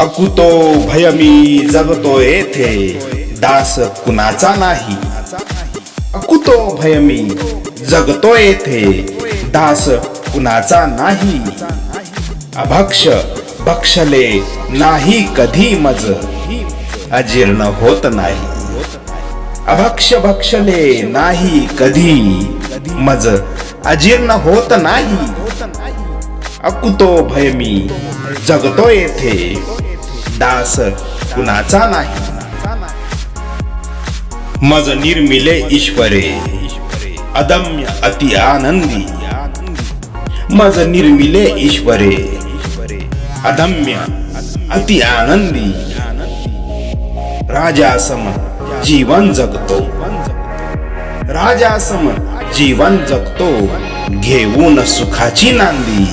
अकुतो भय मी जगतो येथे, दास कुणाचा नाही. अकुतो भय मी जगतो येथे, दास कुणाचा नाही. अभक्ष भक्षले नाही कधी मज, अजीर्ण होत नाही. अभक्ष भक्षले नाही कधी मज, अजीर्ण होत नाही. अकुतो भय मी जगतो येथे, दास कुणाचा नाही. मज निर्मिले ईश्वरे, अदम्य अति आनंदी. मज निर्मिले ईश्वरे, अदम्य अति आनंदी. राजासम जीवन जगतो, राजासम जीवन जगतो, घेऊन सुखाची नांदी.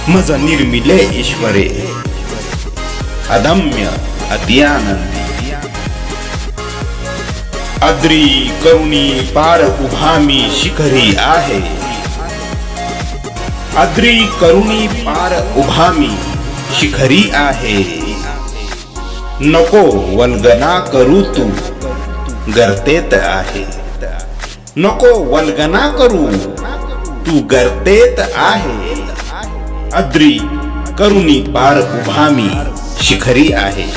मज निर्मिले ईश्वरे, अदम्य अति आनंदी. अद्री करुणी पार उभा मी शिखरी आहे. अद्री करुणी पार उभा मी शिखरी आहे. नको वल्गना करू तू गर्तेत आहे. नको वल्गना करू तू गर्तेत आहे. अद्री करुणी पार उभा मी शिखरी आहे.